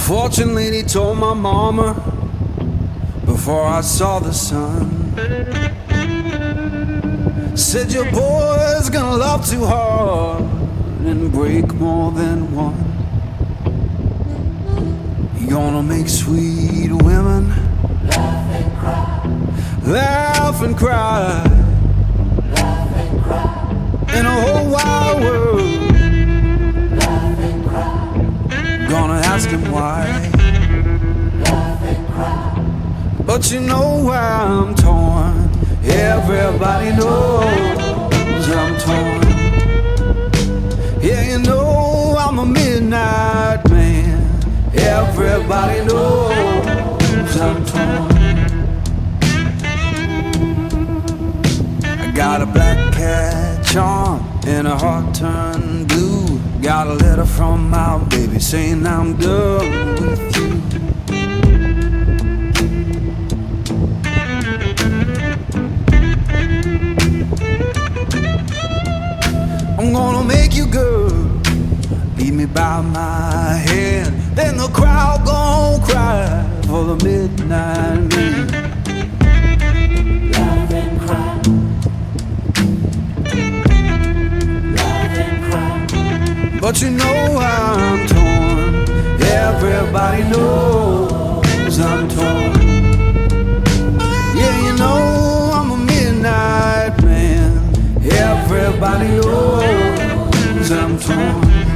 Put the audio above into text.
Fortune lady told my mama before I saw the sun. Said your boy's gonna love too hard and break more than one. You're gonna make sweet women laugh and cry, laugh and cry, laugh and cry, in a whole wide world. laugh and cry, Gonna ask him why, laugh and cry. but you know why I'm torn. Everybody knows I'm torn. Yeah, you know I'm a midnight man. Everybody knows I'm torn. I got a black cat charm and a heart turned blue. Got a letter from my baby saying I'm done with you. I'm gonna make you good, lead me by my hand. Then the crowd gon' cry for the midnight man. Laugh and cry, laugh and cry. But you know I'm torn. Everybody knows I'm torn. Yeah, you know I'm a midnight man. Everybody knows I'm torn.